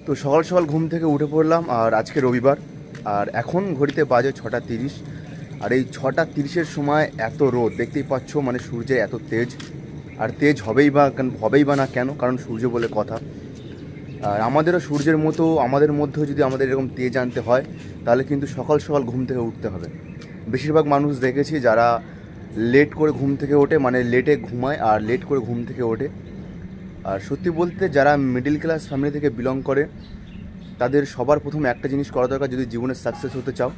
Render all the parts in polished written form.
তো সকাল সকাল ঘুম থেকে উঠে পড়লাম, আর আজকে রবিবার, আর এখন ঘড়িতে বাজে 6:30। আর এই 6:30-এর সময় এত রোদ দেখতেই পাচ্ছ, মানে সূর্যের এত তেজ। আর তেজ হবেই বা না কেন, কারণ সূর্য বলে কথা। আর আমাদেরও সূর্যের মতো আমাদের মধ্যেও যদি আমাদের এরকম তেজ আনতে হয়, তাহলে কিন্তু সকাল সকাল ঘুম থেকে উঠতে হবে। বেশিরভাগ মানুষ দেখেছি যারা লেট করে ঘুম থেকে ওঠে, মানে লেটে ঘুমায় আর লেট করে ঘুম থেকে ওঠে। আর সত্যি বলতে যারা মিডল ক্লাস ফ্যামিলি থেকে বিলং করে, তাদের সবার প্রথম একটা জিনিস করা দরকার, যদি জীবনে সাকসেস হতে চাও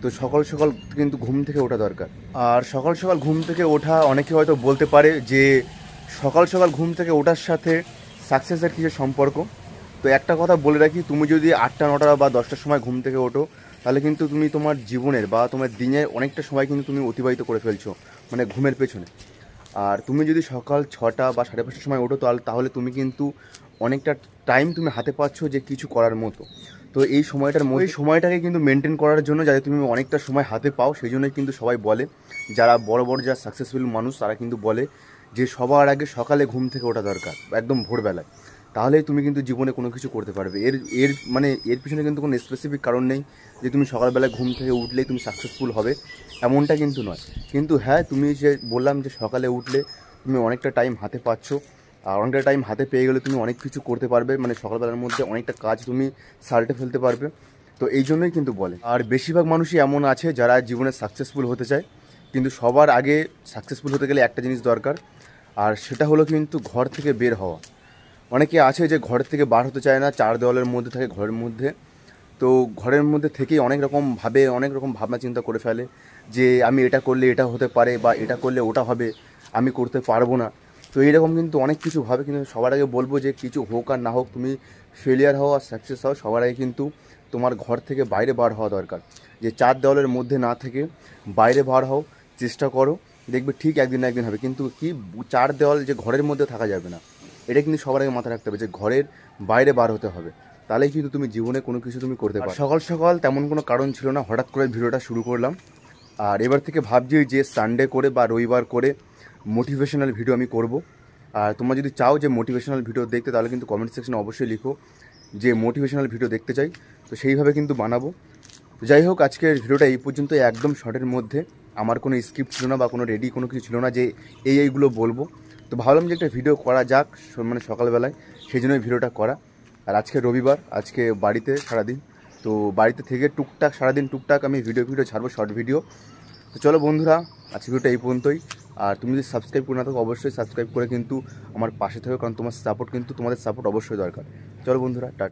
তো সকাল সকাল কিন্তু ঘুম থেকে ওঠা দরকার। আর সকাল সকাল ঘুম থেকে ওঠা, অনেকে হয়তো বলতে পারে যে সকাল সকাল ঘুম থেকে ওঠার সাথে সাকসেসের কিছু সম্পর্ক। তো একটা কথা বলে রাখি, তুমি যদি 8টা 9টা বা 10টার সময় ঘুম থেকে ওঠো, তাহলে কিন্তু তুমি তোমার জীবনের বা তোমার দিনের অনেকটা সময় কিন্তু তুমি অতিবাহিত করে ফেলছো, মানে ঘুমের পেছনে। আর তুমি যদি সকাল 6টা বা 5:30টার সময় ওঠো, তাহলে তুমি কিন্তু অনেকটা টাইম তুমি হাতে পাচ্ছ যে কিছু করার মতো। তো এই সময়টাকে কিন্তু মেনটেন করার জন্য, যাতে তুমি অনেকটা সময় হাতে পাও, সেই জন্যই কিন্তু সবাই বলে, যারা বড় বড় যারা সাকসেসফুল মানুষ তারা কিন্তু বলে যে সবার আগে সকালে ঘুম থেকে ওঠা দরকার, একদম ভোরবেলায়। তাহলেই তুমি কিন্তু জীবনে কোনো কিছু করতে পারবে। এর পিছনে কিন্তু কোনো স্পেসিফিক কারণ নেই যে তুমি সকালবেলায় ঘুম থেকে উঠলেই তুমি সাকসেসফুল হবে, এমনটা কিন্তু নয়। কিন্তু হ্যাঁ, তুমি যে বললাম যে সকালে উঠলে তুমি অনেকটা টাইম হাতে পাচ্ছ, আর অনেকটা টাইম হাতে পেয়ে গেলে তুমি অনেক কিছু করতে পারবে, মানে সকালবেলার মধ্যে অনেকটা কাজ তুমি সালটে ফেলতে পারবে। তো এই জন্যই কিন্তু বলে। আর বেশিরভাগ মানুষই এমন আছে যারা জীবনে সাকসেসফুল হতে চায়, কিন্তু সবার আগে সাকসেসফুল হতে গেলে একটা জিনিস দরকার, আর সেটা হলো কিন্তু ঘর থেকে বের হওয়া। অনেকে আছে যে ঘর থেকে বার হতে চায় না, চার দেওয়ালের মধ্যে থাকে ঘরের মধ্যে। তো ঘরের মধ্যে থেকেই অনেক রকম ভাবনা চিন্তা করে ফেলে যে আমি এটা করলে এটা হতে পারে, বা এটা করলে ওটা হবে, আমি করতে পারবো না। তো এইরকম কিন্তু অনেক কিছু ভাবে। কিন্তু সবার আগে বলবো যে কিছু হোক আর না হোক, তুমি ফেলিয়ার হও আর সাকসেস হও, সবার আগে কিন্তু তোমার ঘর থেকে বাইরে বার হওয়া দরকার। যে চার দেওয়ালের মধ্যে না থেকে বাইরে বার হও, চেষ্টা করো, দেখবে ঠিক একদিন না একদিন হবে। কিন্তু কি, চার দেওয়াল যে ঘরের মধ্যে থাকা যাবে না, এটা কিন্তু সবার আগে মাথায় রাখতে হবে যে ঘরের বাইরে বার হতে হবে, তাহলেই কিন্তু তুমি জীবনে কোনো কিছু তুমি করতে পারো। সকাল সকাল তেমন কোনো কারণ ছিল না, হঠাৎ করে ভিডিওটা শুরু করলাম। আর এবার থেকে ভাবছি যে সানডে করে বা রবিবার করে মোটিভেশনাল ভিডিও আমি করব। আর তোমরা যদি চাও যে মোটিভেশনাল ভিডিও দেখতে, তাহলে কিন্তু কমেন্ট সেকশনে অবশ্যই লিখো যে মোটিভেশনাল ভিডিও দেখতে চাই, তো সেইভাবে কিন্তু বানাবো। তো যাই হোক, আজকের ভিডিওটা এই পর্যন্ত, একদম শর্টের মধ্যে। আমার কোনো স্ক্রিপ্ট ছিল না বা কোনো রেডি কোনো কিছু ছিল না যে এইগুলো বলবো। তো ভাবলাম যে একটা ভিডিও করা যাক, মানে সকালবেলায়, সেই জন্যই ভিডিওটা করা। আর আজকে রবিবার, আজকে বাড়িতে সারাদিন, তো বাড়িতে থেকে টুকটাক সারাদিন টুকটাক আমি ভিডিও ছাড়বো, শর্ট ভিডিও। তো চলো বন্ধুরা, আজকে ভিডিওটা এই পর্যন্তই। আর তুমি যদি সাবস্ক্রাইব করে না থাকো, অবশ্যই সাবস্ক্রাইব করে কিন্তু আমার পাশে থাকো, কারণ তোমাদের সাপোর্ট অবশ্যই দরকার। চলো বন্ধুরা, টাটা।